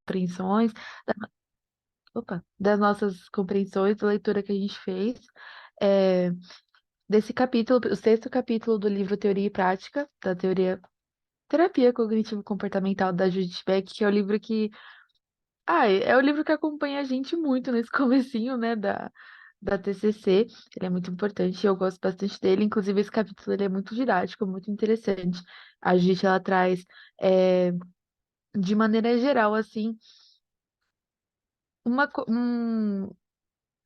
compreensões, das nossas compreensões, da leitura que a gente fez. É, desse capítulo, o sexto capítulo do livro Teoria e Prática, da teoria Terapia Cognitivo-Comportamental da Judith Beck, que é o livro que é o livro que acompanha a gente muito nesse comecinho, né, da TCC. Ele é muito importante, eu gosto bastante dele. Inclusive, esse capítulo ele é muito didático, muito interessante. A gente, ela traz, é, de maneira geral, assim,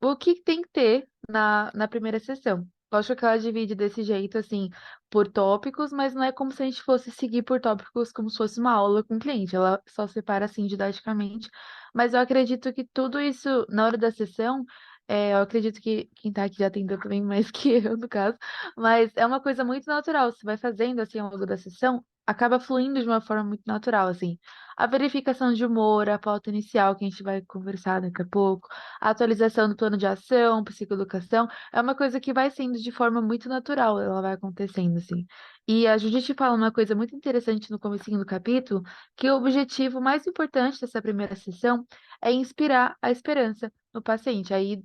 o que tem que ter na primeira sessão. Eu acho que ela divide desse jeito, assim, por tópicos, mas não é como se a gente fosse seguir por tópicos como se fosse uma aula com o cliente. Ela só separa, assim, didaticamente. Mas eu acredito que tudo isso, na hora da sessão, eu acredito que quem tá aqui já atendeu também mais que eu, no caso, mas é uma coisa muito natural. Você vai fazendo, assim, ao longo da sessão, acaba fluindo de uma forma muito natural, assim. A verificação de humor, a pauta inicial, que a gente vai conversar daqui a pouco, a atualização do plano de ação, psicoeducação, é uma coisa que vai sendo de forma muito natural, ela vai acontecendo, assim. E a Judite fala uma coisa muito interessante no comecinho do capítulo, que o objetivo mais importante dessa primeira sessão é inspirar a esperança no paciente. Aí,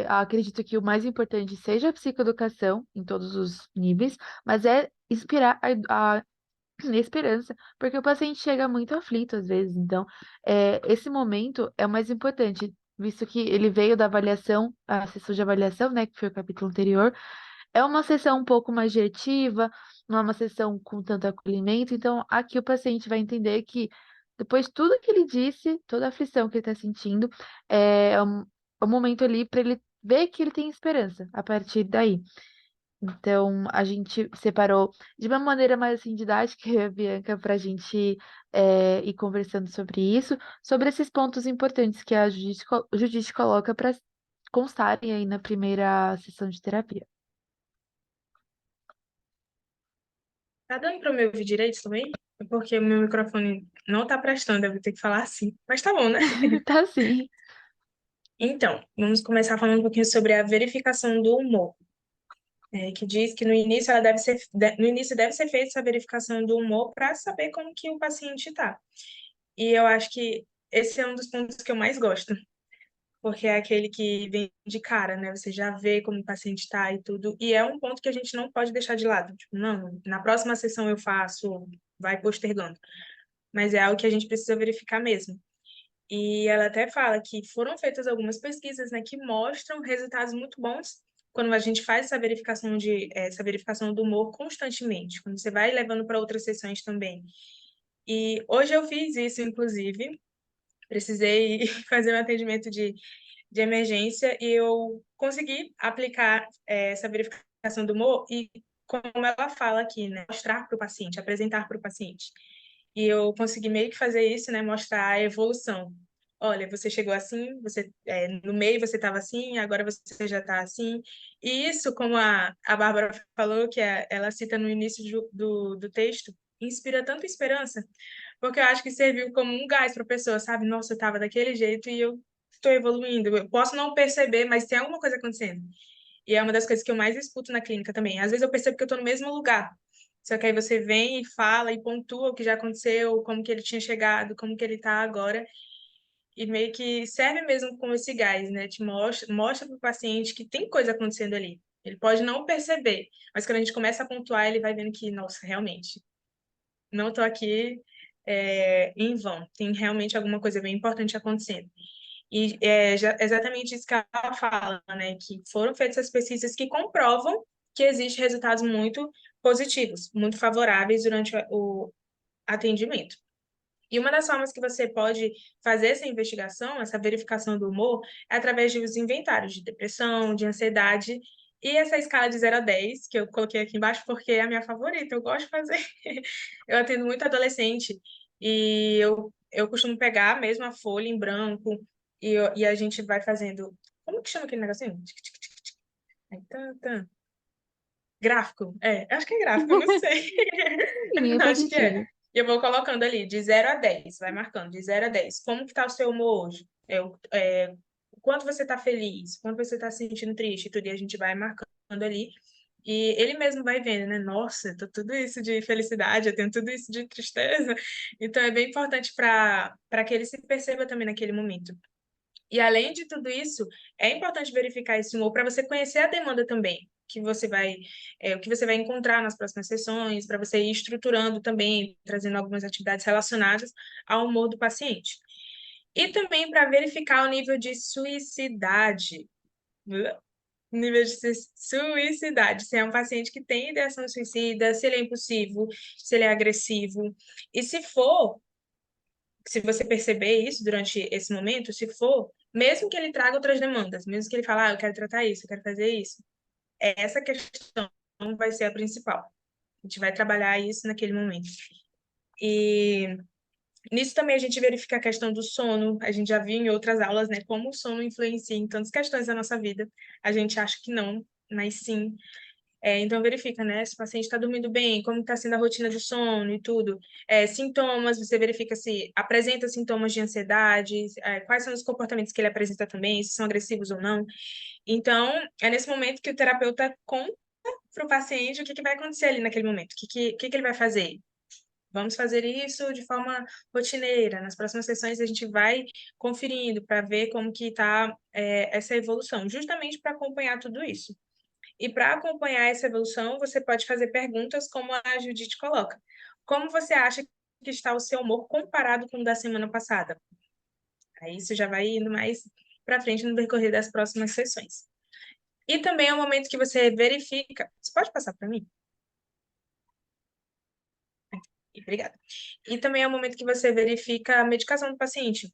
acredito que o mais importante seja a psicoeducação, em todos os níveis, mas é inspirar a esperança, porque o paciente chega muito aflito às vezes. Então, esse momento é o mais importante, visto que ele veio da avaliação, a sessão de avaliação, né, que foi o capítulo anterior. É uma sessão um pouco mais diretiva, não é uma sessão com tanto acolhimento. Então, aqui o paciente vai entender que depois de tudo que ele disse, toda a aflição que ele está sentindo, é um momento ali para ele ver que ele tem esperança a partir daí. Então, a gente separou de uma maneira mais assim didática, eu e a Bianca, para a gente ir conversando sobre isso, sobre esses pontos importantes que a Judite coloca para constarem aí na primeira sessão de terapia. Tá dando para me ouvir direito também? É porque o meu microfone não tá prestando, eu vou ter que falar assim. Mas tá bom, né? Tá sim. Então, vamos começar falando um pouquinho sobre a verificação do humor, que diz que no início no início deve ser feita essa verificação do humor para saber como que o paciente está. E eu acho que esse é um dos pontos que eu mais gosto, porque é aquele que vem de cara, né? Você já vê como o paciente está e tudo. E é um ponto que a gente não pode deixar de lado. Tipo, não, na próxima sessão eu faço, vai postergando. Mas é algo que a gente precisa verificar mesmo. E ela até fala que foram feitas algumas pesquisas, né, que mostram resultados muito bons quando a gente faz essa verificação do humor constantemente, quando você vai levando para outras sessões também. E hoje eu fiz isso, inclusive, precisei fazer um atendimento de emergência e eu consegui aplicar essa verificação do humor e, como ela fala aqui, né, mostrar para o paciente, apresentar para o paciente. E eu consegui meio que fazer isso, né? Mostrar a evolução. Olha, você chegou assim, no meio você estava assim, agora você já está assim. E isso, como a Bárbara falou, ela cita no início do texto, inspira tanta esperança, porque eu acho que serviu como um gás para a pessoa, sabe? Nossa, eu estava daquele jeito e eu estou evoluindo. Eu posso não perceber, mas tem alguma coisa acontecendo. E é uma das coisas que eu mais escuto na clínica também. Às vezes eu percebo que eu estou no mesmo lugar, só que aí você vem e fala e pontua o que já aconteceu, como que ele tinha chegado, como que ele está agora, e meio que serve mesmo como esse gás, né? Te mostra para o paciente que tem coisa acontecendo ali. Ele pode não perceber, mas quando a gente começa a pontuar, ele vai vendo que, nossa, realmente, não estou aqui em vão. Tem realmente alguma coisa bem importante acontecendo. E exatamente isso que ela fala, né? Que foram feitas as pesquisas que comprovam que existem resultados muito positivos, muito favoráveis durante o atendimento. E uma das formas que você pode fazer essa investigação, essa verificação do humor, é através dos inventários de depressão, de ansiedade, e essa escala de 0 a 10, que eu coloquei aqui embaixo porque é a minha favorita, eu gosto de fazer. Eu atendo muito adolescente, e eu costumo pegar mesmo a folha em branco, e a gente vai fazendo. Como que chama aquele negocinho? Tic, tic, tic, tic. Aí, tan, tan. Gráfico, acho que é gráfico, eu não sei. Sim, faz Acho que é. sentido. E eu vou colocando ali, de 0 a 10, vai marcando, de 0 a 10. Como que tá o seu humor hoje? Quanto você tá feliz? Quanto você tá se sentindo triste? Tudo, e a gente vai marcando ali. E ele mesmo vai vendo, né? Nossa, eu tô tudo isso de felicidade, eu tenho tudo isso de tristeza. Então é bem importante para que ele se perceba também naquele momento. E além de tudo isso, é importante verificar esse humor para você conhecer a demanda também, que você vai, o que você vai encontrar nas próximas sessões, para você ir estruturando também, trazendo algumas atividades relacionadas ao humor do paciente. E também para verificar o nível de suicidade. Nível de suicidade, se é um paciente que tem ideação suicida, se ele é impulsivo, se ele é agressivo. E se for, se você perceber isso durante esse momento, se for, mesmo que ele traga outras demandas, mesmo que ele fale, eu quero tratar isso, eu quero fazer isso, essa questão vai ser a principal. A gente vai trabalhar isso naquele momento. E nisso também a gente verifica a questão do sono. A gente já viu em outras aulas, né, como o sono influencia em tantas questões da nossa vida. A gente acha que não, mas sim. Então, verifica, né, se o paciente está dormindo bem, como está sendo a rotina do sono e tudo. Sintomas, você verifica se apresenta sintomas de ansiedade, quais são os comportamentos que ele apresenta também, se são agressivos ou não. Então, é nesse momento que o terapeuta conta para o paciente o que vai acontecer ali naquele momento, o que ele vai fazer. Vamos fazer isso de forma rotineira. Nas próximas sessões a gente vai conferindo para ver como que está essa evolução, justamente para acompanhar tudo isso. E para acompanhar essa evolução, você pode fazer perguntas como a Judite coloca. Como você acha que está o seu humor comparado com o da semana passada? Aí isso já vai indo mais para frente no decorrer das próximas sessões. E também é o momento que você verifica. Você pode passar para mim? Obrigada. E também é o momento que você verifica a medicação do paciente.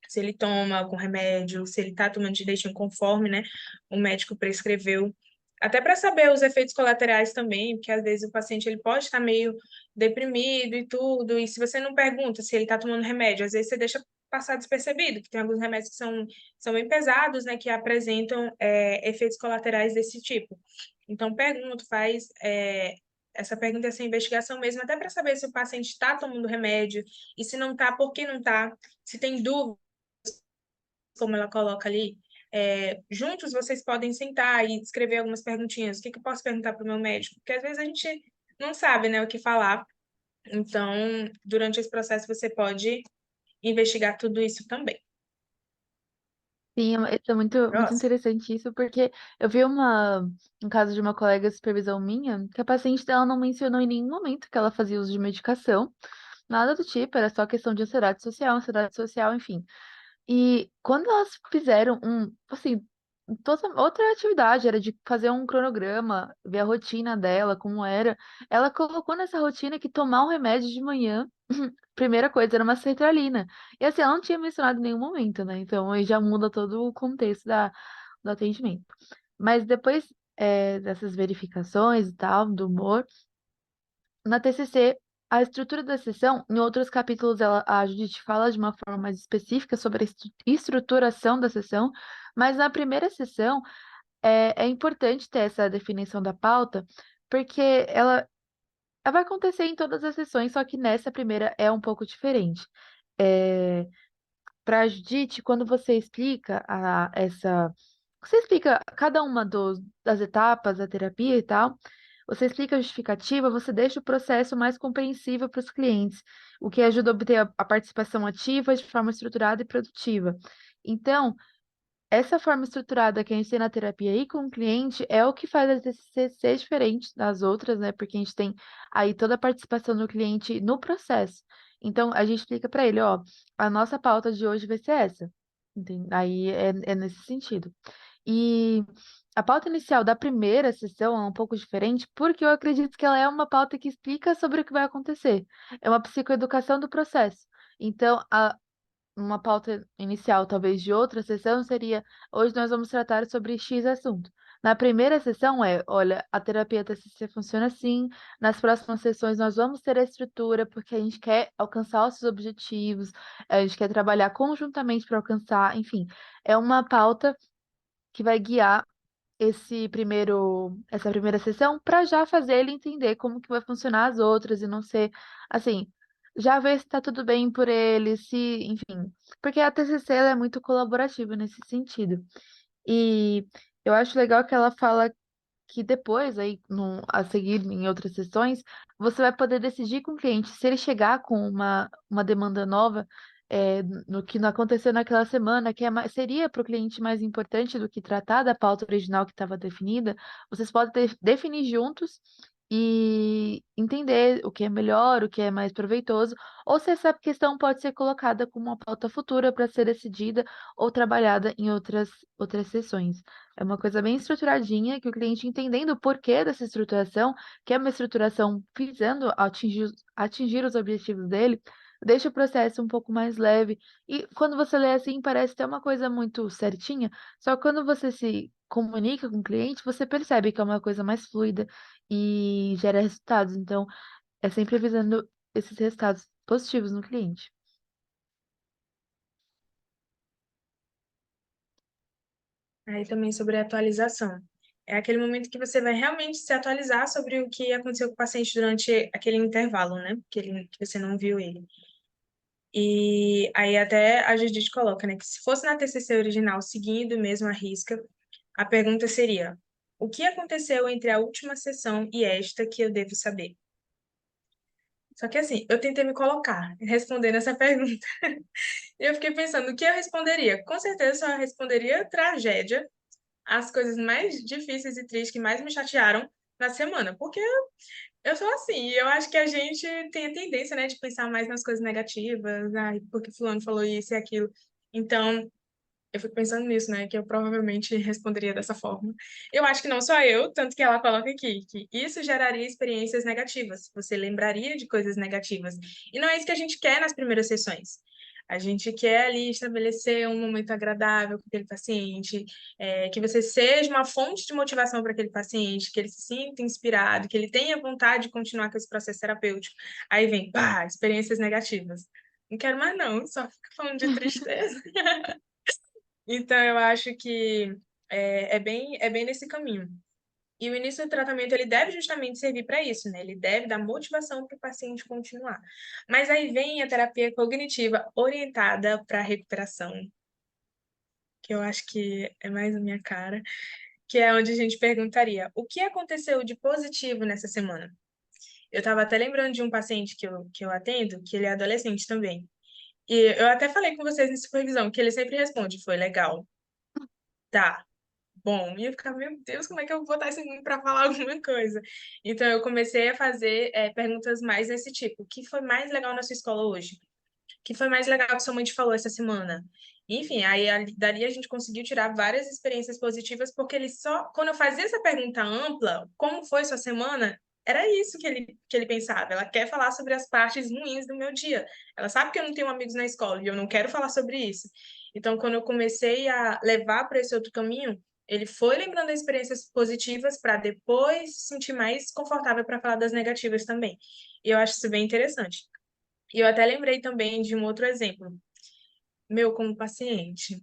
Se ele toma algum remédio, se ele está tomando direitinho conforme, né, o médico prescreveu. Até para saber os efeitos colaterais também, porque às vezes o paciente ele pode estar meio deprimido e tudo, e se você não pergunta se ele está tomando remédio, às vezes você deixa passar despercebido, que tem alguns remédios que são bem pesados, né, que apresentam efeitos colaterais desse tipo. Então, pergunta, faz essa pergunta, essa investigação mesmo, até para saber se o paciente está tomando remédio, e se não está, por que não está, se tem dúvida, como ela coloca ali, juntos vocês podem sentar e escrever algumas perguntinhas. O que eu posso perguntar para o meu médico? Porque às vezes a gente não sabe, né, o que falar. Então, durante esse processo, você pode investigar tudo isso também. Sim, é muito, muito Próximo. interessante isso, porque eu vi um caso de uma colega de supervisão minha, que a paciente dela não mencionou em nenhum momento que ela fazia uso de medicação, nada do tipo, era só questão de ansiedade social, enfim. E quando elas fizeram assim, outra atividade, era de fazer um cronograma, ver a rotina dela, como era, ela colocou nessa rotina que tomar um remédio de manhã, primeira coisa, era uma sertralina. E assim, ela não tinha mencionado em nenhum momento, né? Então aí já muda todo o contexto do atendimento. Mas depois dessas verificações e tal, do humor, na TCC, a estrutura da sessão, em outros capítulos, a Judith fala de uma forma mais específica sobre a estruturação da sessão, mas na primeira sessão é importante ter essa definição da pauta, porque ela vai acontecer em todas as sessões, só que nessa primeira é um pouco diferente. É, para a Judith, quando você explica você explica cada uma das etapas da terapia e tal, você explica a justificativa, você deixa o processo mais compreensível para os clientes, o que ajuda a obter a participação ativa de forma estruturada e produtiva. Então, essa forma estruturada que a gente tem na terapia aí com o cliente é o que faz a TCC ser diferente das outras, né? Porque a gente tem aí toda a participação do cliente no processo. Então, a gente explica para ele, ó, a nossa pauta de hoje vai ser essa. Aí é nesse sentido. E a pauta inicial da primeira sessão é um pouco diferente, porque eu acredito que ela é uma pauta que explica sobre o que vai acontecer. É uma psicoeducação do processo. Então, uma pauta inicial, talvez de outra sessão, seria: hoje nós vamos tratar sobre X assunto. Na primeira sessão olha, a terapia TCC funciona assim, nas próximas sessões nós vamos ter a estrutura, porque a gente quer alcançar os seus objetivos, a gente quer trabalhar conjuntamente para alcançar, enfim, é uma pauta que vai guiar essa primeira sessão para já fazer ele entender como que vai funcionar as outras e não ser assim, já ver se está tudo bem por ele, se, enfim, porque a TCC ela é muito colaborativa nesse sentido. E eu acho legal que ela fala que depois, aí, a seguir em outras sessões, você vai poder decidir com o cliente se ele chegar com uma demanda nova, no que não aconteceu naquela semana, que seria para o cliente mais importante do que tratar da pauta original que estava definida, vocês podem definir juntos e entender o que é melhor, o que é mais proveitoso, ou se essa questão pode ser colocada como uma pauta futura para ser decidida ou trabalhada em outras sessões. É uma coisa bem estruturadinha, que o cliente entendendo o porquê dessa estruturação, que é uma estruturação visando atingir os objetivos dele, deixa o processo um pouco mais leve. E quando você lê assim, parece ter uma coisa muito certinha, só que quando você se comunica com o cliente, você percebe que é uma coisa mais fluida e gera resultados. Então, é sempre visando esses resultados positivos no cliente. Aí também sobre a atualização. É aquele momento que você vai realmente se atualizar sobre o que aconteceu com o paciente durante aquele intervalo, né? Que você não viu ele. E aí até a Judite coloca, né, que se fosse na TCC original, seguindo mesmo a risca, a pergunta seria: o que aconteceu entre a última sessão e esta que eu devo saber? Só que assim, eu tentei me colocar respondendo essa pergunta. E eu fiquei pensando, o que eu responderia? Com certeza eu responderia tragédia, as coisas mais difíceis e tristes que mais me chatearam na semana, porque eu sou assim, e eu acho que a gente tem a tendência, né, de pensar mais nas coisas negativas, ai, porque fulano falou isso e aquilo. Então, eu fico pensando nisso, né, que eu provavelmente responderia dessa forma. Eu acho que não só eu, tanto que ela coloca aqui, que isso geraria experiências negativas, você lembraria de coisas negativas. E não é isso que a gente quer nas primeiras sessões. A gente quer ali estabelecer um momento agradável com aquele paciente, que você seja uma fonte de motivação para aquele paciente, que ele se sinta inspirado, que ele tenha vontade de continuar com esse processo terapêutico. Aí vem, pá, experiências negativas. Não quero mais não, só fica falando de tristeza. Então, eu acho que é bem nesse caminho. E o início do tratamento, ele deve justamente servir para isso, né? Ele deve dar motivação para o paciente continuar. Mas aí vem a terapia cognitiva orientada para a recuperação, que eu acho que é mais a minha cara, que é onde a gente perguntaria: o que aconteceu de positivo nessa semana? Eu estava até lembrando de um paciente que eu atendo, que ele é adolescente também. E eu até falei com vocês em supervisão, que ele sempre responde: foi legal, tá, bom. E eu ficava, meu Deus, como é que eu vou botar esse menino para falar alguma coisa? Então eu comecei a fazer perguntas mais desse tipo: o que foi mais legal na sua escola hoje? O que foi mais legal que sua mãe te falou essa semana? Enfim, aí dali a gente conseguiu tirar várias experiências positivas, porque ele só, quando eu fazia essa pergunta ampla, como foi sua semana? Era isso que ele pensava. Ela quer falar sobre as partes ruins do meu dia. Ela sabe que eu não tenho amigos na escola e eu não quero falar sobre isso. Então, quando eu comecei a levar para esse outro caminho, ele foi lembrando das experiências positivas para depois se sentir mais confortável para falar das negativas também. E eu acho isso bem interessante. E eu até lembrei também de um outro exemplo, meu como paciente.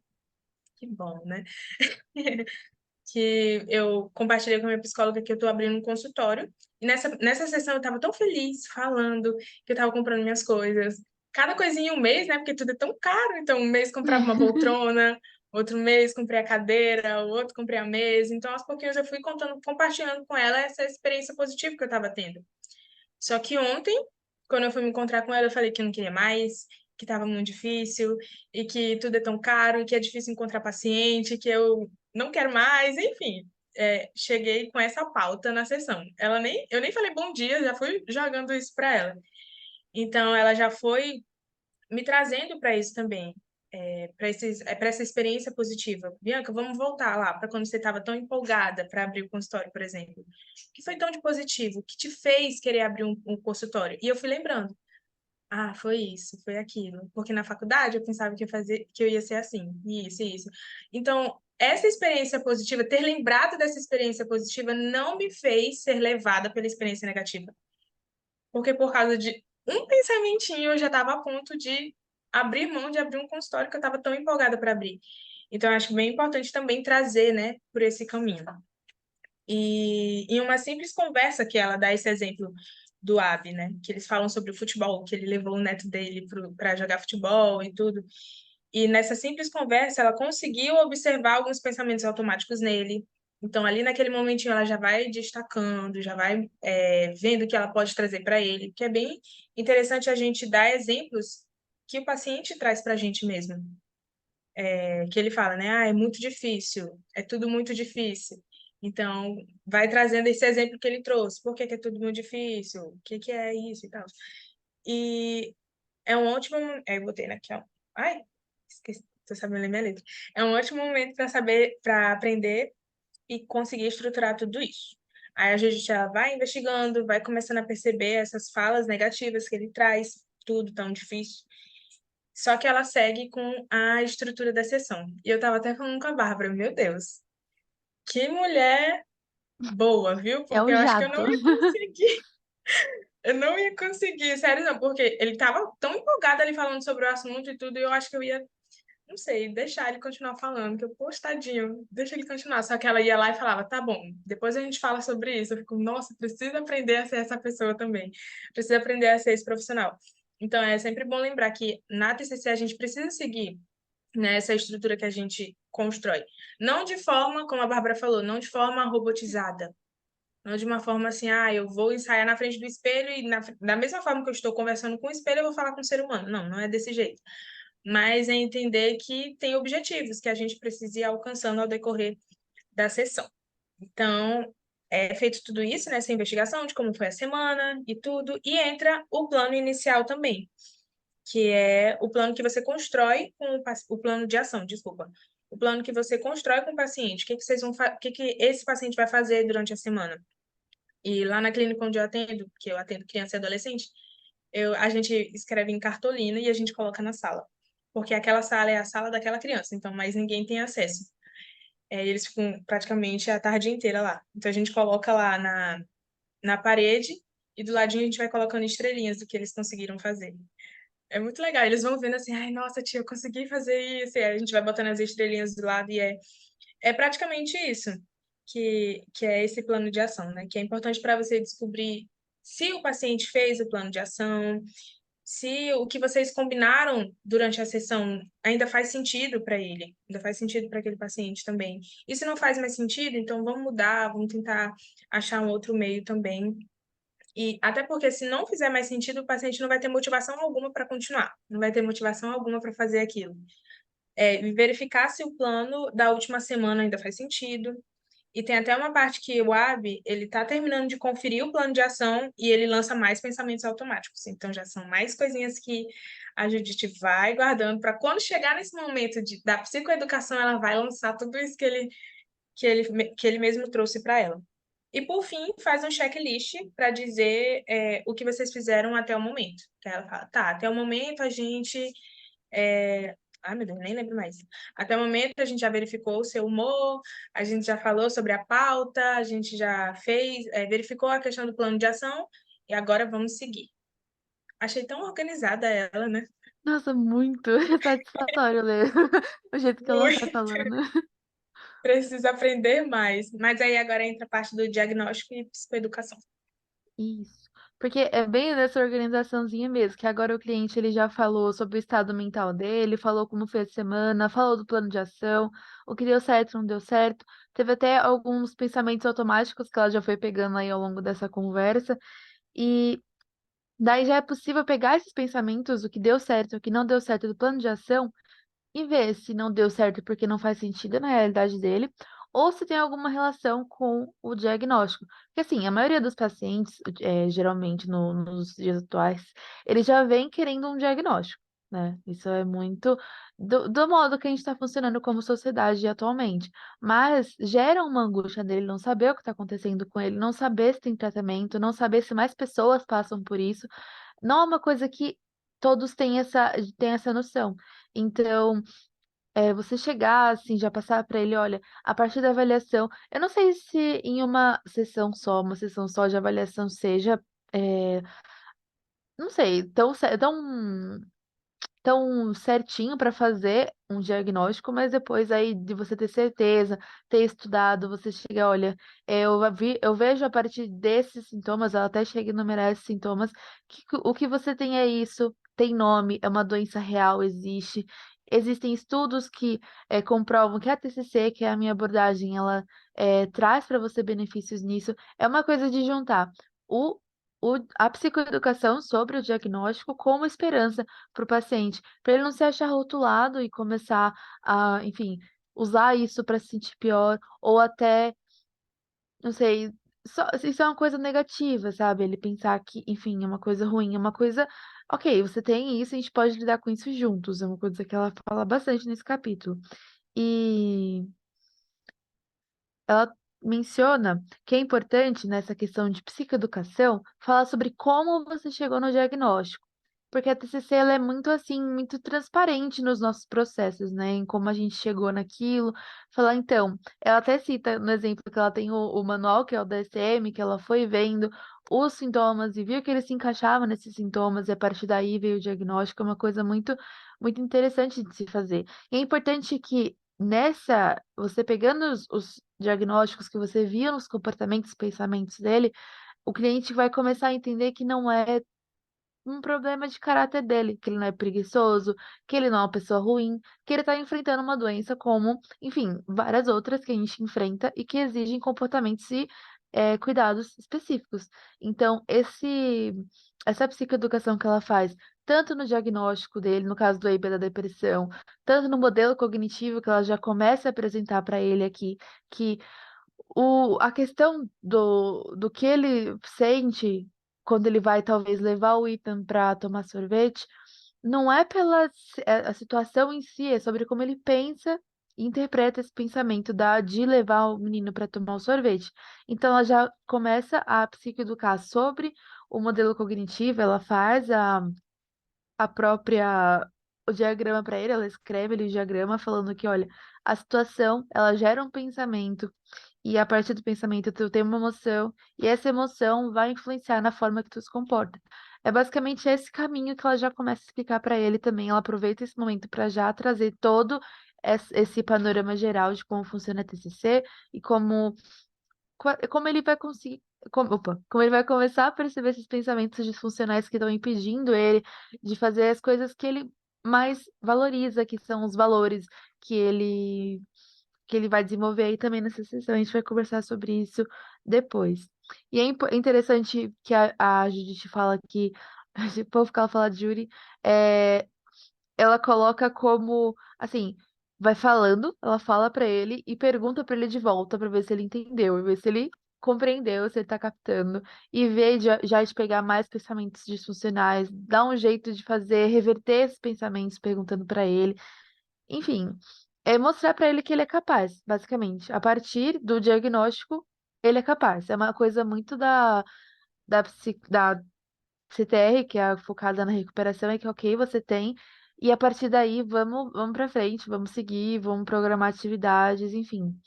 Que bom, né? Que eu compartilhei com a minha psicóloga que eu estou abrindo um consultório. E nessa sessão eu estava tão feliz, falando que eu estava comprando minhas coisas. Cada coisinha um mês, né? Porque tudo é tão caro. Então, um mês comprava uma poltrona, outro mês comprei a cadeira, o outro comprei a mesa. Então, aos pouquinhos eu fui contando, compartilhando com ela essa experiência positiva que eu estava tendo. Só que ontem, quando eu fui me encontrar com ela, eu falei que eu não queria mais, que estava muito difícil, e que tudo é tão caro, e que é difícil encontrar paciente, que eu não quero mais, enfim. Cheguei com essa pauta na sessão. Eu nem falei bom dia, já fui jogando isso para ela. Então, ela já foi me trazendo para isso também, para essa experiência positiva. Bianca, vamos voltar lá para quando você estava tão empolgada para abrir o consultório, por exemplo. O que foi tão de positivo? O que te fez querer abrir um consultório? E eu fui lembrando. Ah, foi isso, foi aquilo. Porque na faculdade eu pensava que eu ia ser assim, isso, isso. Então, essa experiência positiva, ter lembrado dessa experiência positiva, não me fez ser levada pela experiência negativa. Porque por causa de um pensamentinho eu já estava a ponto de abrir mão de abrir um consultório que eu estava tão empolgada para abrir. Então, eu acho bem importante também trazer, né, por esse caminho. E em uma simples conversa que ela dá esse exemplo do Abi, né, que eles falam sobre o futebol, que ele levou o neto dele para jogar futebol e tudo. E nessa simples conversa, ela conseguiu observar alguns pensamentos automáticos nele, Então, ali naquele momentinho, ela já vai destacando, já vai vendo o que ela pode trazer para ele, que é bem interessante a gente dar exemplos que o paciente traz para a gente mesmo. Que ele fala, né? Ah, é muito difícil, é tudo muito difícil. Então, vai trazendo esse exemplo que ele trouxe. Por que que é tudo muito difícil? O que que é isso e tal? E é um ótimo. Eu botei aqui, ó. Ai, esqueci, tô sabendo ler minha letra. É um ótimo momento para saber, para aprender e conseguir estruturar tudo isso. Aí a gente já vai investigando, vai começando a perceber essas falas negativas que ele traz, tudo tão difícil. Só que ela segue com a estrutura da sessão. E eu tava até falando com a Bárbara, meu Deus, que mulher boa, viu? É Porque o eu acho que eu não jato. ia conseguir. Eu não ia conseguir, sério não, porque ele tava tão empolgado ali falando sobre o assunto e tudo, e eu acho que eu ia, não sei, deixar ele continuar falando, que eu, poxa, tadinho, deixa ele continuar. Só que ela ia lá e falava, tá bom, depois a gente fala sobre isso. Eu fico, nossa, precisa aprender a ser essa pessoa também. Precisa aprender a ser esse profissional. Então é sempre bom lembrar que na TCC a gente precisa seguir, né, essa estrutura que a gente constrói. Não de forma, como a Bárbara falou, não de forma robotizada. Não de uma forma assim, eu vou ensaiar na frente do espelho e da mesma forma que eu estou conversando com o espelho, eu vou falar com o ser humano. Não, não é desse jeito. Mas é entender que tem objetivos que a gente precisa ir alcançando ao decorrer da sessão. Então, é feito tudo isso, nessa investigação de como foi a semana e tudo, e entra o plano inicial também, que é o plano que você constrói com o plano de ação, desculpa. O plano que você constrói com o paciente. O que que vocês vão o que que esse paciente vai fazer durante a semana? E lá na clínica onde eu atendo, que eu atendo criança e adolescente, a gente escreve em cartolina e a gente coloca na sala. Porque aquela sala é a sala daquela criança, então mais ninguém tem acesso. Eles ficam praticamente a tarde inteira lá. Então a gente coloca lá na parede e do ladinho a gente vai colocando estrelinhas do que eles conseguiram fazer. É muito legal. Eles vão vendo assim, ai, nossa, tia, eu consegui fazer isso. E aí a gente vai botando as estrelinhas do lado e é praticamente isso que é esse plano de ação, né? Que é importante para você descobrir se o paciente fez o plano de ação, se o que vocês combinaram durante a sessão ainda faz sentido para ele, ainda faz sentido para aquele paciente também. E se não faz mais sentido, então vamos mudar, vamos tentar achar um outro meio também. E até porque se não fizer mais sentido, o paciente não vai ter motivação alguma para continuar, não vai ter motivação alguma para fazer aquilo. E verificar se o plano da última semana ainda faz sentido. E tem até uma parte que o AB, ele tá terminando de conferir o plano de ação e ele lança mais pensamentos automáticos. Então já são mais coisinhas que a Judite vai guardando para quando chegar nesse momento da psicoeducação, ela vai lançar tudo isso que ele mesmo trouxe para ela. E por fim, faz um checklist para dizer o que vocês fizeram até o momento. Que ela fala, tá, até o momento a gente Ai, meu Deus, nem lembro mais. Até o momento, a gente já verificou o seu humor, a gente já falou sobre a pauta, a gente já fez, verificou a questão do plano de ação, e agora vamos seguir. Achei tão organizada ela, né? Nossa, muito satisfatório ler o jeito que ela vai Muito. falando. Precisa aprender mais. Mas aí agora entra a parte do diagnóstico e psicoeducação. Isso. Porque é bem nessa organizaçãozinha mesmo, que agora o cliente ele já falou sobre o estado mental dele, falou como foi a semana, falou do plano de ação, o que deu certo, não deu certo. Teve até alguns pensamentos automáticos que ela já foi pegando aí ao longo dessa conversa. E daí já é possível pegar esses pensamentos, o que deu certo, o que não deu certo do plano de ação, e ver se não deu certo porque não faz sentido na realidade dele, ou se tem alguma relação com o diagnóstico. Porque, assim, a maioria dos pacientes, geralmente nos dias atuais, eles já vêm querendo um diagnóstico, né? Isso é muito do modo que a gente está funcionando como sociedade atualmente. Mas gera uma angústia dele não saber o que está acontecendo com ele, não saber se tem tratamento, não saber se mais pessoas passam por isso. Não é uma coisa que todos têm essa noção. Então, você chegar, assim, já passar para ele, olha, a partir da avaliação, eu não sei se em uma sessão só de avaliação seja, é, não sei, tão certinho para fazer um diagnóstico, mas depois aí de você ter certeza, ter estudado, você chega, olha, eu vejo a partir desses sintomas, ela até chega a enumerar esses sintomas, que o que você tem é isso, tem nome, é uma doença real, existe. existem estudos que comprovam que a TCC, que é a minha abordagem, ela traz para você benefícios nisso. É uma coisa de juntar o, a psicoeducação sobre o diagnóstico como esperança para o paciente, para ele não se achar rotulado e começar a, enfim, usar isso para se sentir pior, ou até, não sei, isso é uma coisa negativa, sabe? Ele pensar que, enfim, é uma coisa ruim, é uma coisa. Ok, você tem isso, a gente pode lidar com isso juntos. É uma coisa que ela fala bastante nesse capítulo. E ela menciona que é importante nessa questão de psicoeducação falar sobre como você chegou no diagnóstico. Porque a TCC ela é muito assim, muito transparente nos nossos processos, né? Em como a gente chegou naquilo. Falar, então, ela até cita no exemplo que ela tem o manual, que é o DSM, que ela foi vendo os sintomas e viu que ele se encaixava nesses sintomas, e a partir daí veio o diagnóstico. É uma coisa muito, muito interessante de se fazer. E é importante que você pegando os diagnósticos que você via nos comportamentos e pensamentos dele, o cliente vai começar a entender que não é um problema de caráter dele, que ele não é preguiçoso, que ele não é uma pessoa ruim, que ele está enfrentando uma doença como, enfim, várias outras que a gente enfrenta e que exigem comportamentos e cuidados específicos. Então, essa psicoeducação que ela faz, tanto no diagnóstico dele, no caso do EIB da depressão, tanto no modelo cognitivo que ela já começa a apresentar para ele aqui, que a questão do que ele sente quando ele vai talvez levar o Ethan para tomar sorvete, não é pela a situação em si, é sobre como ele pensa e interpreta esse pensamento de levar o menino para tomar o sorvete. Então ela já começa a psicoeducar sobre o modelo cognitivo, ela faz a própria o diagrama para ele, ela escreve ali o diagrama falando que, olha, a situação, ela gera um pensamento e a partir do pensamento tu tem uma emoção e essa emoção vai influenciar na forma que tu se comporta. É basicamente esse caminho que ela já começa a explicar para ele também. Ela aproveita esse momento para já trazer todo esse panorama geral de como funciona a TCC e como ele vai conseguir, como ele vai começar a perceber esses pensamentos disfuncionais que estão impedindo ele de fazer as coisas que ele mais valoriza, que são os valores que ele vai desenvolver aí também nessa sessão. A gente vai conversar sobre isso depois. E é interessante que a Judith fala que, o povo que ela fala de Júri, é, ela coloca como, assim, vai falando, ela fala pra ele e pergunta pra ele de volta pra ver se ele entendeu, e ver se ele compreendeu, se ele tá captando, e ver já de pegar mais pensamentos disfuncionais, dar um jeito de fazer, reverter esses pensamentos perguntando pra ele. Enfim, é mostrar pra ele que ele é capaz, basicamente. A partir do diagnóstico, ele é capaz. É uma coisa muito da CTR, que é focada na recuperação, é que, ok, você tem, e a partir daí vamos para frente, vamos seguir, vamos programar atividades, enfim.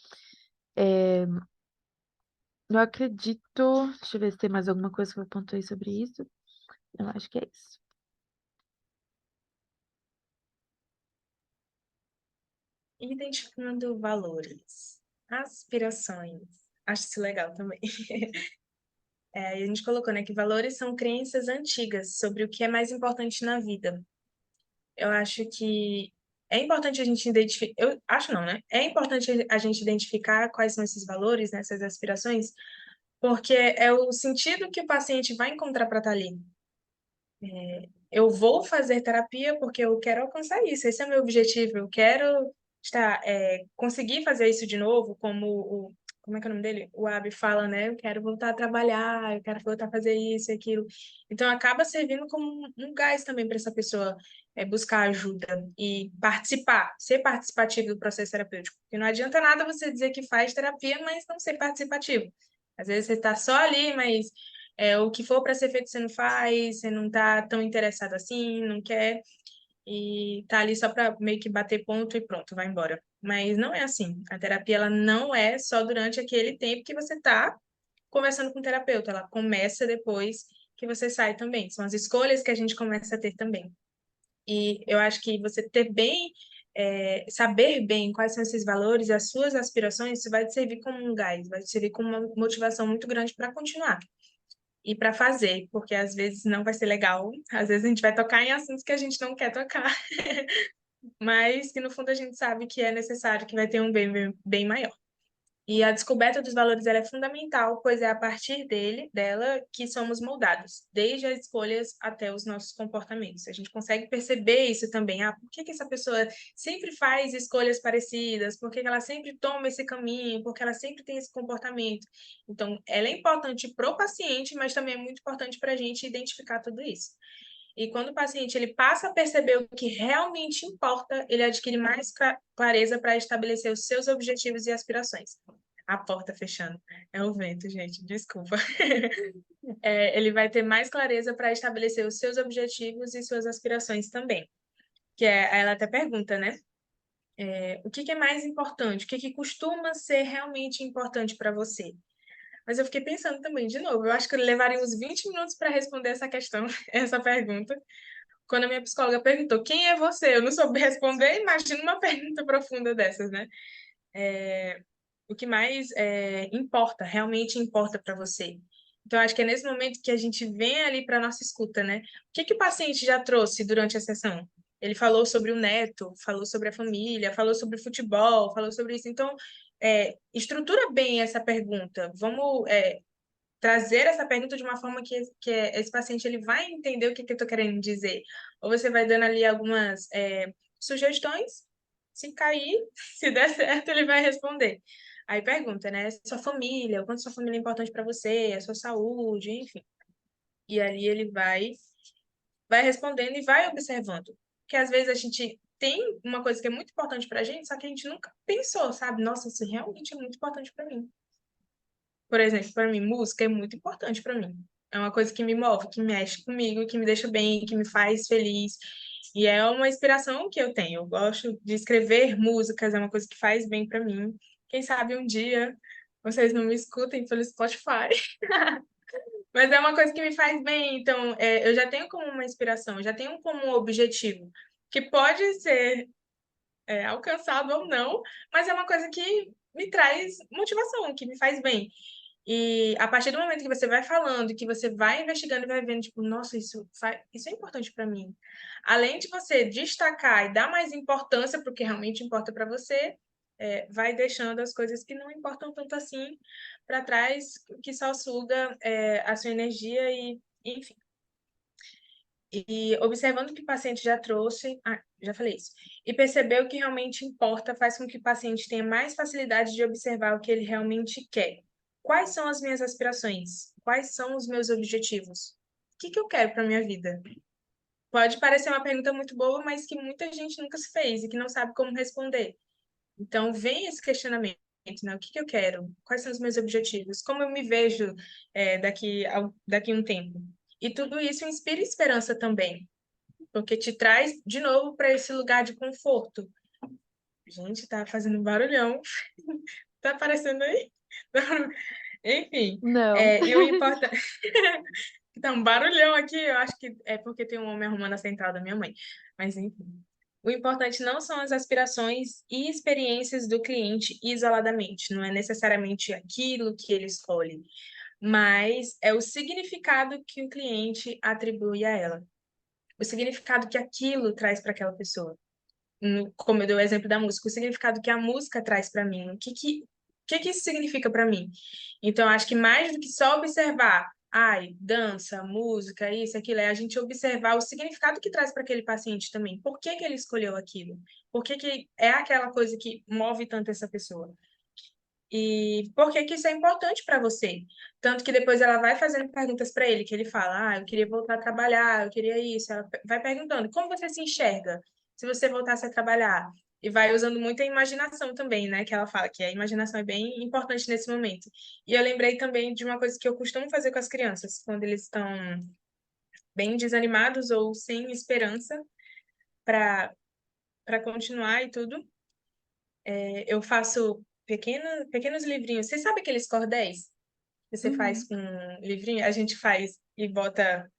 Eu acredito. Deixa eu ver se tem mais alguma coisa que eu pontuei sobre isso. Eu acho que é isso. Identificando valores, aspirações. Acho isso legal também. A gente colocou, né, que valores são crenças antigas sobre o que é mais importante na vida. Eu acho que é importante a gente identificar. Eu acho não, né? É importante a gente identificar quais são esses valores, né, essas aspirações, porque é o sentido que o paciente vai encontrar para estar ali. Eu vou fazer terapia porque eu quero alcançar isso, esse é o meu objetivo. Eu quero conseguir fazer isso de novo, como é que é o nome dele? O Abi fala, né? Eu quero voltar a trabalhar, eu quero voltar a fazer isso e aquilo. Então, acaba servindo como um gás também para essa pessoa buscar ajuda e participar, ser participativo do processo terapêutico. Porque não adianta nada você dizer que faz terapia, mas não ser participativo. Às vezes você está só ali, mas o que for para ser feito você não faz, você não está tão interessado assim, não quer, e tá ali só para meio que bater ponto e pronto, vai embora. Mas não é assim. A terapia ela não é só durante aquele tempo que você está conversando com o terapeuta, ela começa depois que você sai também. São as escolhas que a gente começa a ter também. E eu acho que você ter bem, saber bem quais são esses valores e as suas aspirações, isso vai te servir como um gás, vai te servir como uma motivação muito grande para continuar e para fazer, porque às vezes não vai ser legal, às vezes a gente vai tocar em assuntos que a gente não quer tocar. mas que no fundo a gente sabe que é necessário, que vai ter um bem maior. E a descoberta dos valores ela é fundamental, pois é a partir dela que somos moldados, desde as escolhas até os nossos comportamentos. A gente consegue perceber isso também. Ah, por que que essa pessoa sempre faz escolhas parecidas? Por que que ela sempre toma esse caminho? Por que ela sempre tem esse comportamento? Então, ela é importante para o paciente, mas também é muito importante para a gente identificar tudo isso. E quando o paciente ele passa a perceber o que realmente importa, ele adquire mais clareza para estabelecer os seus objetivos e aspirações. A porta fechando. É o vento, gente, desculpa. Ele vai ter mais clareza para estabelecer os seus objetivos e suas aspirações também. Ela até pergunta, né? O que que é mais importante? O que que costuma ser realmente importante para você? Mas eu fiquei pensando também, de novo, eu acho que eu levaria uns 20 minutos para responder essa questão, essa pergunta. Quando a minha psicóloga perguntou quem é você, eu não soube responder, imagina uma pergunta profunda dessas, né? O que mais importa, realmente importa para você. Então, acho que é nesse momento que a gente vem ali para a nossa escuta, né? O que que o paciente já trouxe durante a sessão? Ele falou sobre o neto, falou sobre a família, falou sobre o futebol, falou sobre isso. Então, estrutura bem essa pergunta. Vamos trazer essa pergunta de uma forma que esse paciente ele vai entender o que, que eu estou querendo dizer. Ou você vai dando ali algumas sugestões, se cair, se der certo, ele vai responder. Aí pergunta, né? Sua família, o quanto sua família é importante para você, a sua saúde, enfim. E ali ele vai respondendo e vai observando. Porque às vezes a gente tem uma coisa que é muito importante para a gente, só que a gente nunca pensou, sabe? Nossa, isso realmente é muito importante para mim. Por exemplo, para mim, música é muito importante para mim. É uma coisa que me move, que mexe comigo, que me deixa bem, que me faz feliz. E é uma inspiração que eu tenho. Eu gosto de escrever músicas, é uma coisa que faz bem para mim. Quem sabe um dia vocês não me escutem pelo Spotify. Mas é uma coisa que me faz bem. Então, eu já tenho como uma inspiração, eu já tenho como um objetivo, que pode ser alcançado ou não, mas é uma coisa que me traz motivação, que me faz bem. E a partir do momento que você vai falando, que você vai investigando e vai vendo, tipo, nossa, isso é importante para mim. Além de você destacar e dar mais importância para o que realmente importa para você, vai deixando as coisas que não importam tanto assim para trás, que só suga a sua energia e, enfim. E observando o que o paciente já trouxe, já falei isso, e perceber o que realmente importa faz com que o paciente tenha mais facilidade de observar o que ele realmente quer. Quais são as minhas aspirações? Quais são os meus objetivos? O que que eu quero para minha vida? Pode parecer uma pergunta muito boa, mas que muita gente nunca se fez e que não sabe como responder. Então, vem esse questionamento, né? O que que eu quero? Quais são os meus objetivos? Como eu me vejo daqui a um tempo? E tudo isso inspira esperança também, porque te traz de novo para esse lugar de conforto. Gente, tá fazendo barulhão. Tá aparecendo aí? Enfim, Não. e o importante. Tá um barulhão aqui, eu acho que é porque tem um homem arrumando a central da minha mãe. Mas, enfim. O importante não são as aspirações e experiências do cliente isoladamente, não é necessariamente aquilo que ele escolhe, mas é o significado que o cliente atribui a ela, o significado que aquilo traz para aquela pessoa. Como eu dei o exemplo da música, o significado que a música traz para mim, o que que isso significa para mim? Então, acho que mais do que só observar, ai, dança, música, isso, aquilo, é a gente observar o significado que traz para aquele paciente também. Por que que ele escolheu aquilo? Por que que é aquela coisa que move tanto essa pessoa? E por que que isso é importante para você? Tanto que depois ela vai fazendo perguntas para ele, que ele fala, eu queria voltar a trabalhar, eu queria isso. Ela vai perguntando, como você se enxerga se você voltasse a trabalhar? E vai usando muita imaginação também, né? Que ela fala que a imaginação é bem importante nesse momento. E eu lembrei também de uma coisa que eu costumo fazer com as crianças, quando eles estão bem desanimados ou sem esperança para continuar e tudo. Eu faço pequenos livrinhos. Você sabe aqueles cordéis? Você faz Uhum. com um livrinho, a gente faz e bota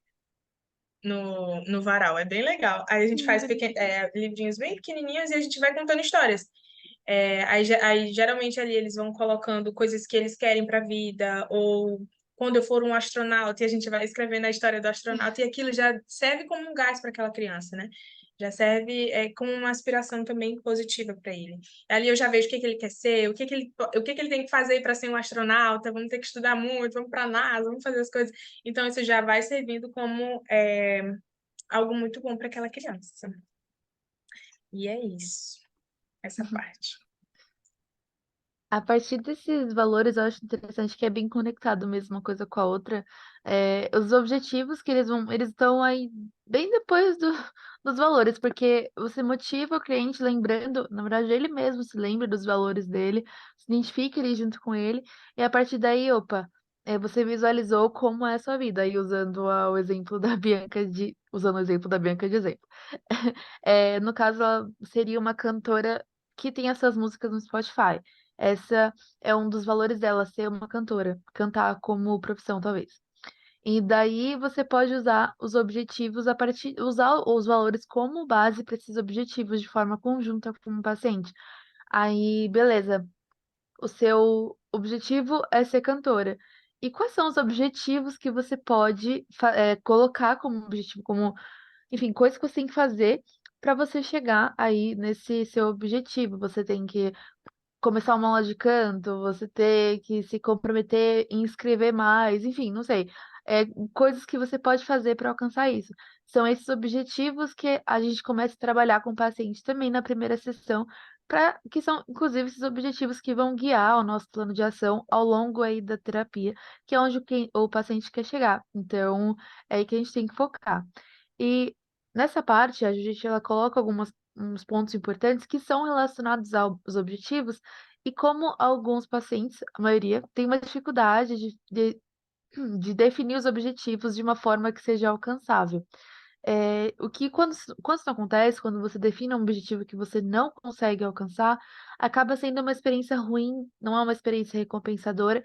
no varal, é bem legal. Aí a gente faz Bonitinho. livrinhos bem pequenininhos e a gente vai contando histórias. Aí geralmente ali eles vão colocando coisas que eles querem para a vida, ou quando eu for um astronauta, e a gente vai escrevendo a história do astronauta, e aquilo já serve como um gás para aquela criança, né? Já serve como uma aspiração também positiva para ele. Ali eu já vejo o que que ele quer ser, o que que ele tem que fazer para ser um astronauta, vamos ter que estudar muito, vamos para a NASA, vamos fazer as coisas. Então, isso já vai servindo como algo muito bom para aquela criança. E é isso, essa parte. A partir desses valores, eu acho interessante que é bem conectado mesmo uma coisa com a outra. Os objetivos que eles estão aí bem depois dos valores, porque você motiva o cliente lembrando, na verdade, ele mesmo se lembra dos valores dele, se identifica ali junto com ele, e a partir daí, opa, você visualizou como é a sua vida, aí o exemplo da Bianca usando o exemplo da Bianca de exemplo. No caso, ela seria uma cantora que tem essas músicas no Spotify. Essa é um dos valores dela, ser uma cantora, cantar como profissão, talvez. E daí você pode usar os objetivos usar os valores como base para esses objetivos de forma conjunta com o paciente. Aí, beleza. O seu objetivo é ser cantora. E quais são os objetivos que você pode colocar como objetivo, como, enfim, coisas que você tem que fazer para você chegar aí nesse seu objetivo? Você tem que começar uma aula de canto, você ter que se comprometer em escrever mais, enfim, não sei. É, coisas que você pode fazer para alcançar isso. São esses objetivos que a gente começa a trabalhar com o paciente também na primeira sessão, que são, inclusive, esses objetivos que vão guiar o nosso plano de ação ao longo aí da terapia, que é onde o paciente quer chegar. Então, é aí que a gente tem que focar. E nessa parte, a gente ela coloca uns pontos importantes que são relacionados aos objetivos e como alguns pacientes, a maioria, tem uma dificuldade de definir os objetivos de uma forma que seja alcançável. Quando isso acontece, quando você define um objetivo que você não consegue alcançar, acaba sendo uma experiência ruim, não é uma experiência recompensadora,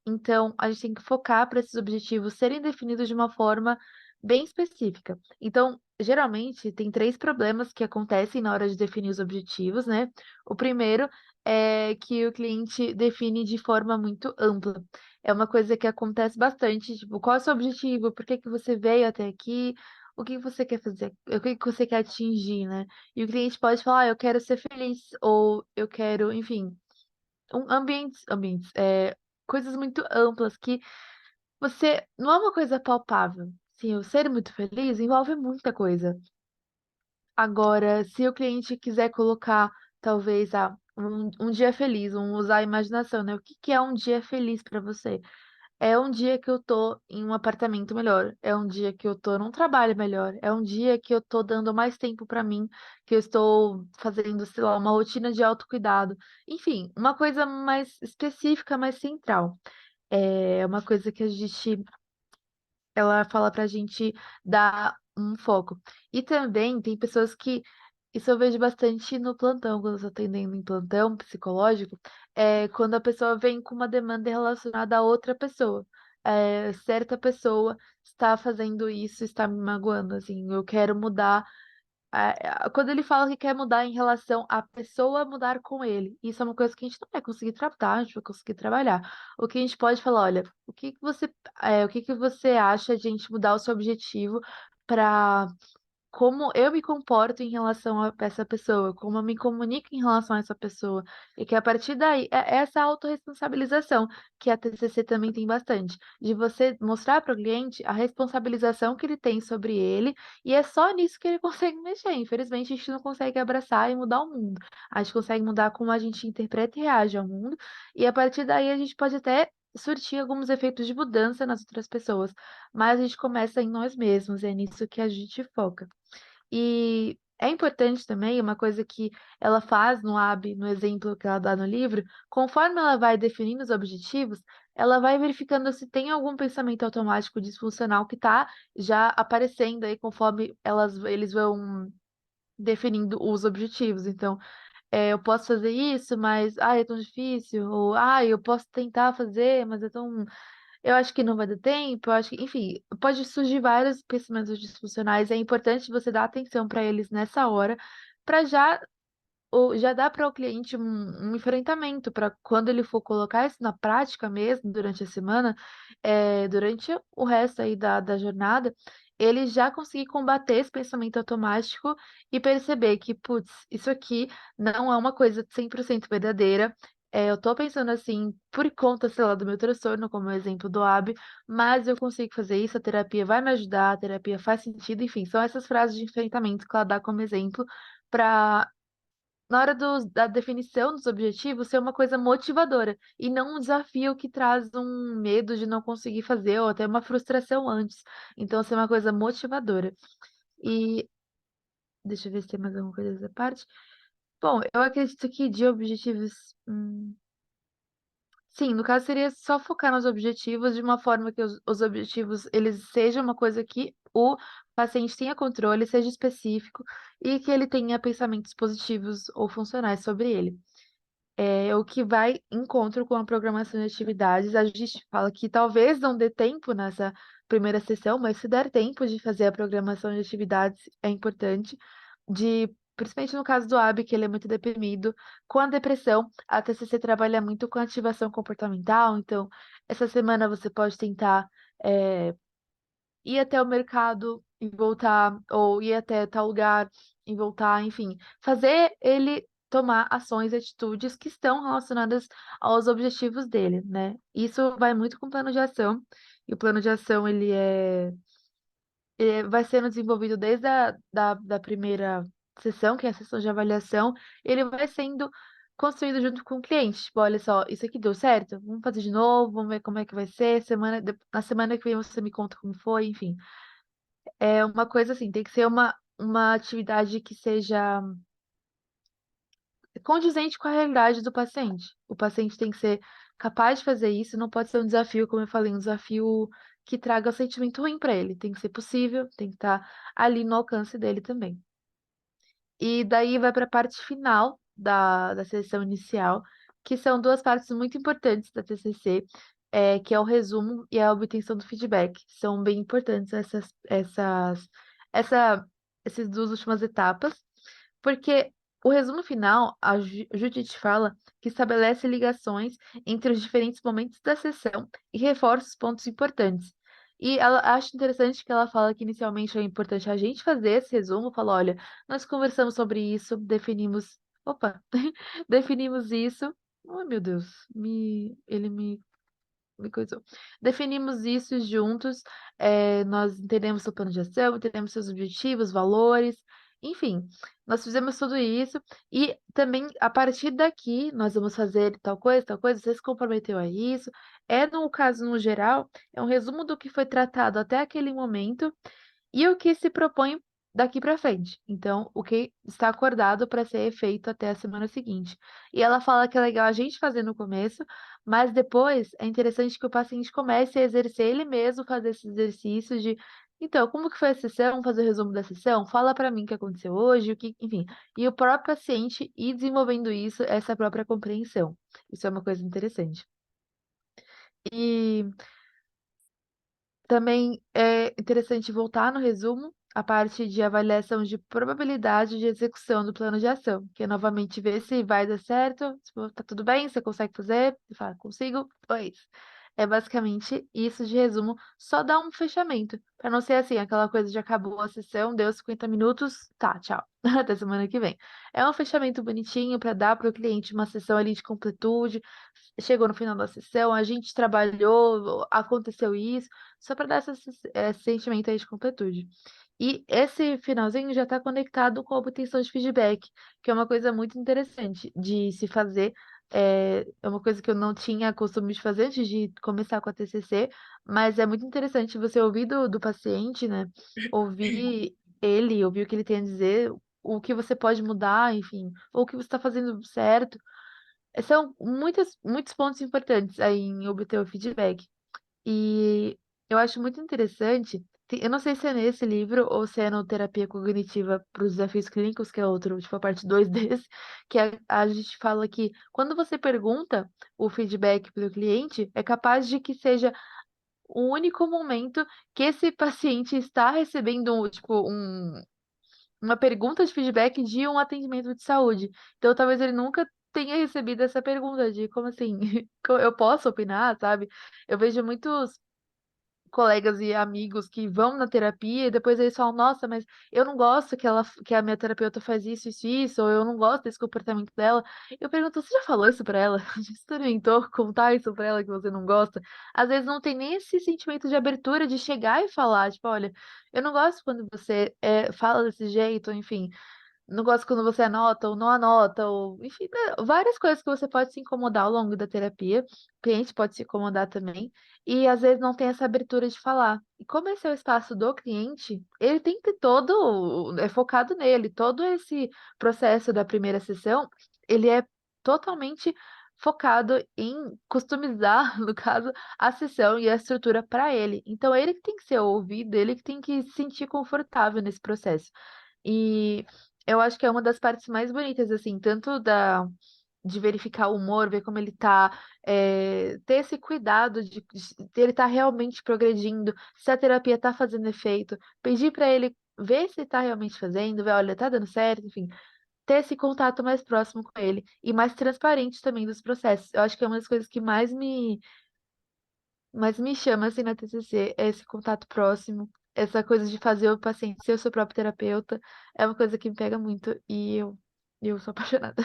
então, a gente tem que focar para esses objetivos serem definidos de uma forma bem específica. Então, geralmente, tem três problemas que acontecem na hora de definir os objetivos, né? O primeiro é que o cliente define de forma muito ampla. É uma coisa que acontece bastante, tipo, qual é o seu objetivo? Por que que você veio até aqui? O que que você quer fazer? O que que você quer atingir, né? E o cliente pode falar, eu quero ser feliz, ou eu quero, enfim, coisas muito amplas que você não é uma coisa palpável. Sim, o ser muito feliz envolve muita coisa. Agora, se o cliente quiser colocar, talvez, um dia feliz, usar a imaginação, né? O que que é um dia feliz para você? É um dia que eu tô em um apartamento melhor, é um dia que eu tô num trabalho melhor, é um dia que eu tô dando mais tempo para mim, que eu estou fazendo, sei lá, uma rotina de autocuidado. Enfim, uma coisa mais específica, mais central. É uma coisa que ela fala pra gente dar um foco. E também tem pessoas que, isso eu vejo bastante no plantão, quando eu estou atendendo em plantão psicológico, quando a pessoa vem com uma demanda relacionada a outra pessoa. Certa pessoa está fazendo isso, está me magoando, assim, eu quero mudar quando ele fala que quer mudar em relação à pessoa mudar com ele, isso é uma coisa que a gente não vai conseguir tratar, a gente vai conseguir trabalhar. O que a gente pode falar, olha, o que que você acha de a gente mudar o seu objetivo para como eu me comporto em relação a essa pessoa, como eu me comunico em relação a essa pessoa, e que a partir daí é essa autorresponsabilização que a TCC também tem bastante, de você mostrar para o cliente a responsabilização que ele tem sobre ele, e é só nisso que ele consegue mexer. Infelizmente, a gente não consegue abraçar e mudar o mundo. A gente consegue mudar como a gente interpreta e reage ao mundo, e a partir daí a gente pode até surtir alguns efeitos de mudança nas outras pessoas, mas a gente começa em nós mesmos, é nisso que a gente foca. E é importante também, uma coisa que ela faz no AB, no exemplo que ela dá no livro, conforme ela vai definindo os objetivos, ela vai verificando se tem algum pensamento automático disfuncional que está já aparecendo aí conforme eles vão definindo os objetivos. Então, eu posso fazer isso, mas é tão difícil, ou eu posso tentar fazer, mas é tão eu acho que não vai dar tempo, eu acho que, enfim, pode surgir vários pensamentos disfuncionais. É importante você dar atenção para eles nessa hora, para já dar para o cliente um enfrentamento, para quando ele for colocar isso na prática mesmo, durante a semana, durante o resto aí da jornada, ele já conseguir combater esse pensamento automático e perceber que, putz, isso aqui não é uma coisa 100% verdadeira. Eu tô pensando assim por conta, sei lá, do meu transtorno, como o exemplo do AB, mas eu consigo fazer isso, a terapia vai me ajudar, a terapia faz sentido, enfim, são essas frases de enfrentamento que ela dá como exemplo para na hora da definição dos objetivos, ser uma coisa motivadora e não um desafio que traz um medo de não conseguir fazer ou até uma frustração antes. Então, ser uma coisa motivadora. E deixa eu ver se tem mais alguma coisa dessa parte. Bom, eu acredito que de objetivos. Sim, no caso seria só focar nos objetivos de uma forma que os objetivos eles sejam uma coisa que o paciente tenha controle, seja específico e que ele tenha pensamentos positivos ou funcionais sobre ele. O que vai em encontro com a programação de atividades. A gente fala que talvez não dê tempo nessa primeira sessão, mas se der tempo de fazer a programação de atividades, é importante. Principalmente no caso do AB, que ele é muito deprimido. Com a depressão, a TCC trabalha muito com ativação comportamental, então essa semana você pode tentar é, ir até o mercado e voltar, ou ir até tal lugar e voltar, enfim, fazer ele tomar ações e atitudes que estão relacionadas aos objetivos dele, né? Isso vai muito com o plano de ação, e o plano de ação vai sendo desenvolvido desde da primeira sessão, que é a sessão de avaliação, e ele vai sendo construído junto com o cliente. Tipo, olha só, isso aqui deu certo? Vamos fazer de novo, vamos ver como é que vai ser. Na semana que vem você me conta como foi, enfim. É uma coisa assim, tem que ser uma atividade que seja condizente com a realidade do paciente. O paciente tem que ser capaz de fazer isso, não pode ser um desafio, como eu falei, um desafio que traga um sentimento ruim para ele. Tem que ser possível, tem que estar ali no alcance dele também. E daí vai para a parte final da sessão inicial, que são duas partes muito importantes da TCC, que é o resumo e a obtenção do feedback. São bem importantes essa, essas duas últimas etapas, porque o resumo final, a Judith fala que estabelece ligações entre os diferentes momentos da sessão e reforça os pontos importantes. E ela acha interessante que ela fala que inicialmente é importante a gente fazer esse resumo, fala, olha, nós conversamos sobre isso, definimos, opa, definimos isso. Ai, meu Deus, ele me coisou. Definimos isso juntos, nós entendemos seu plano de ação, entendemos seus objetivos, valores, enfim, nós fizemos tudo isso e também a partir daqui nós vamos fazer tal coisa, você se comprometeu a isso. No caso, no geral, é um resumo do que foi tratado até aquele momento e o que se propõe daqui para frente. Então, o que está acordado para ser feito até a semana seguinte. E ela fala que é legal a gente fazer no começo, mas depois é interessante que o paciente comece a exercer ele mesmo, fazer esses exercícios de. Então, como que foi a sessão? Vamos fazer o resumo da sessão? Fala para mim o que aconteceu hoje, enfim. E o próprio paciente ir desenvolvendo isso, essa própria compreensão. Isso é uma coisa interessante. E também é interessante voltar no resumo a parte de avaliação de probabilidade de execução do plano de ação, que é novamente ver se vai dar certo, se tá tudo bem, você consegue fazer, você fala, consigo, pois. É basicamente isso de resumo, só dá um fechamento, para não ser assim, aquela coisa de acabou a sessão, deu 50 minutos, tá, tchau, até semana que vem. É um fechamento bonitinho para dar para o cliente uma sessão ali de completude, chegou no final da sessão, a gente trabalhou, aconteceu isso, só para dar esse sentimento aí de completude. E esse finalzinho já está conectado com a obtenção de feedback, que é uma coisa muito interessante de se fazer. É uma coisa que eu não tinha costume de fazer antes de começar com a TCC, mas é muito interessante você ouvir do paciente, né? Ouvir ele, ouvir o que ele tem a dizer, o que você pode mudar, enfim, ou o que você está fazendo certo. São muitos pontos importantes aí em obter o feedback. E eu acho muito interessante. Eu não sei se é nesse livro ou se é no Terapia Cognitiva para os Desafios Clínicos, que é outro, tipo a parte 2 desse, que a gente fala que quando você pergunta o feedback para o cliente, é capaz de que seja o único momento que esse paciente está recebendo, tipo, uma pergunta de feedback de um atendimento de saúde. Então, talvez ele nunca tenha recebido essa pergunta de como assim, eu posso opinar, sabe? Eu vejo muitos. colegas e amigos que vão na terapia e depois eles falam, nossa, mas eu não gosto que a minha terapeuta faz isso, ou eu não gosto desse comportamento dela. Eu pergunto, você já falou isso pra ela? Já experimentou contar isso pra ela que você não gosta? Às vezes não tem nem esse sentimento de abertura de chegar e falar, tipo, olha, eu não gosto quando você fala desse jeito, enfim. Não gosto quando você anota ou não anota, ou enfim, né, várias coisas que você pode se incomodar ao longo da terapia. O cliente pode se incomodar também, e às vezes não tem essa abertura de falar. E como esse é o espaço do cliente, ele tem que ter focado nele, todo esse processo da primeira sessão, ele é totalmente focado em customizar, no caso, a sessão e a estrutura para ele. Então, ele que tem que ser ouvido, ele que tem que se sentir confortável nesse processo. E eu acho que é uma das partes mais bonitas, assim, tanto de verificar o humor, ver como ele tá, ter esse cuidado de ele tá realmente progredindo, se a terapia tá fazendo efeito, pedir para ele ver se tá realmente fazendo, ver, olha, tá dando certo, enfim, ter esse contato mais próximo com ele e mais transparente também dos processos. Eu acho que é uma das coisas que mais me chama assim na TCC é esse contato próximo, essa coisa de fazer o paciente ser o seu próprio terapeuta, é uma coisa que me pega muito e eu sou apaixonada.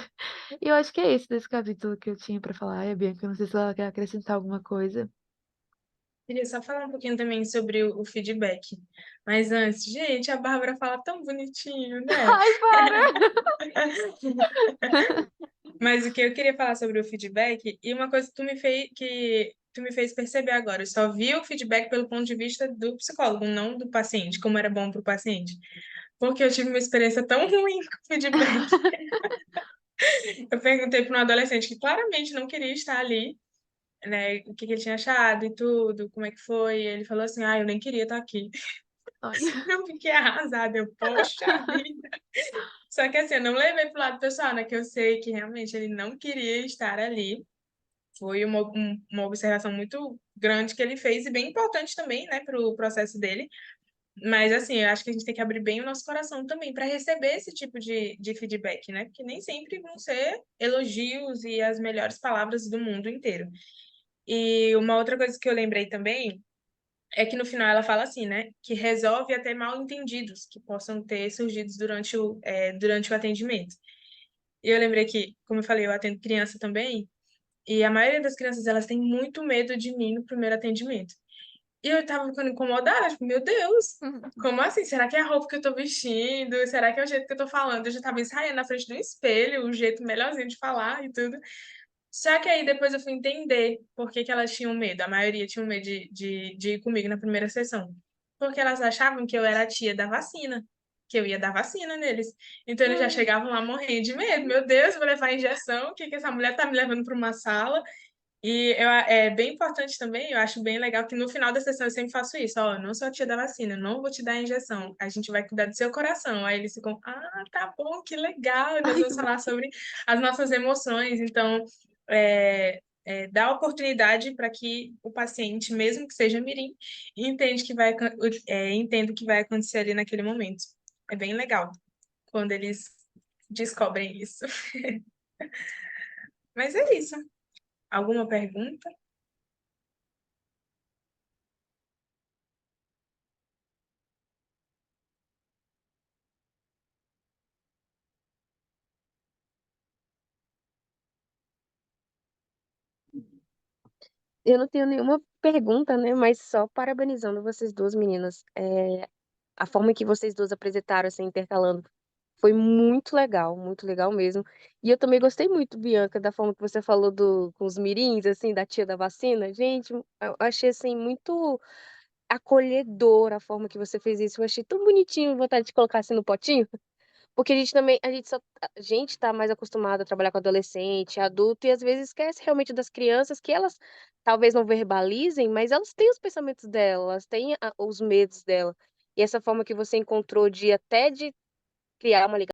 E eu acho que é isso desse capítulo que eu tinha pra falar. Ai, a Bianca, eu não sei se ela quer acrescentar alguma coisa. Queria só falar um pouquinho também sobre o feedback. Mas antes, gente, a Bárbara fala tão bonitinho, né? Ai, para! Mas o que eu queria falar sobre o feedback, e uma coisa que tu me fez perceber agora, eu só vi o feedback pelo ponto de vista do psicólogo, não do paciente, como era bom para o paciente. Porque eu tive uma experiência tão ruim com o feedback. Eu perguntei para um adolescente que claramente não queria estar ali, né, o que que ele tinha achado e tudo, como é que foi. E ele falou assim: ah, eu nem queria estar aqui. Ai. Eu fiquei arrasada, eu, poxa vida. Só que assim, eu não levei pro lado pessoal, né? Que eu sei que realmente ele não queria estar ali. Foi uma observação muito grande que ele fez e bem importante também, né, para o processo dele. Mas assim, eu acho que a gente tem que abrir bem o nosso coração também para receber esse tipo de feedback, né? Porque nem sempre vão ser elogios e as melhores palavras do mundo inteiro. E uma outra coisa que eu lembrei também é que no final ela fala assim, né? Que resolve até mal-entendidos que possam ter surgido durante o atendimento. E eu lembrei que, como eu falei, eu atendo criança também, e a maioria das crianças, elas têm muito medo de mim no primeiro atendimento. E eu tava ficando incomodada, tipo, meu Deus, como assim? Será que é a roupa que eu tô vestindo? Será que é o jeito que eu tô falando? Eu já tava ensaiando na frente do espelho, o jeito melhorzinho de falar e tudo. Só que aí depois eu fui entender por que que elas tinham medo. A maioria tinha medo de ir comigo na primeira sessão. Porque elas achavam que eu era a tia da vacina, que eu ia dar vacina neles. Então eles já chegavam lá morrendo de medo. Meu Deus, vou levar injeção, o que que essa mulher tá me levando para uma sala? É bem importante também, eu acho bem legal que no final da sessão eu sempre faço isso, ó, eu não sou a tia da vacina, eu não vou te dar a injeção, a gente vai cuidar do seu coração. Aí eles ficam, ah, tá bom, que legal, nós Ai, vamos que falar bonitinho. sobre as nossas emoções, então dá oportunidade para que o paciente, mesmo que seja mirim, entenda o que vai acontecer ali naquele momento. É bem legal quando eles descobrem isso. Mas é isso. Alguma pergunta? Eu não tenho nenhuma pergunta, né? Mas só parabenizando vocês duas meninas. A forma que vocês duas apresentaram, assim, intercalando, foi muito legal mesmo. E eu também gostei muito, Bianca, da forma que você falou com os mirins, assim, da tia da vacina. Gente, eu achei, assim, muito acolhedor a forma que você fez isso. Eu achei tão bonitinho, vontade de colocar assim no potinho. Porque a gente também, a gente tá mais acostumado a trabalhar com adolescente, adulto, e às vezes esquece realmente das crianças que elas talvez não verbalizem, mas elas têm os pensamentos delas, têm os medos dela. E essa forma que você encontrou de até de criar uma ligação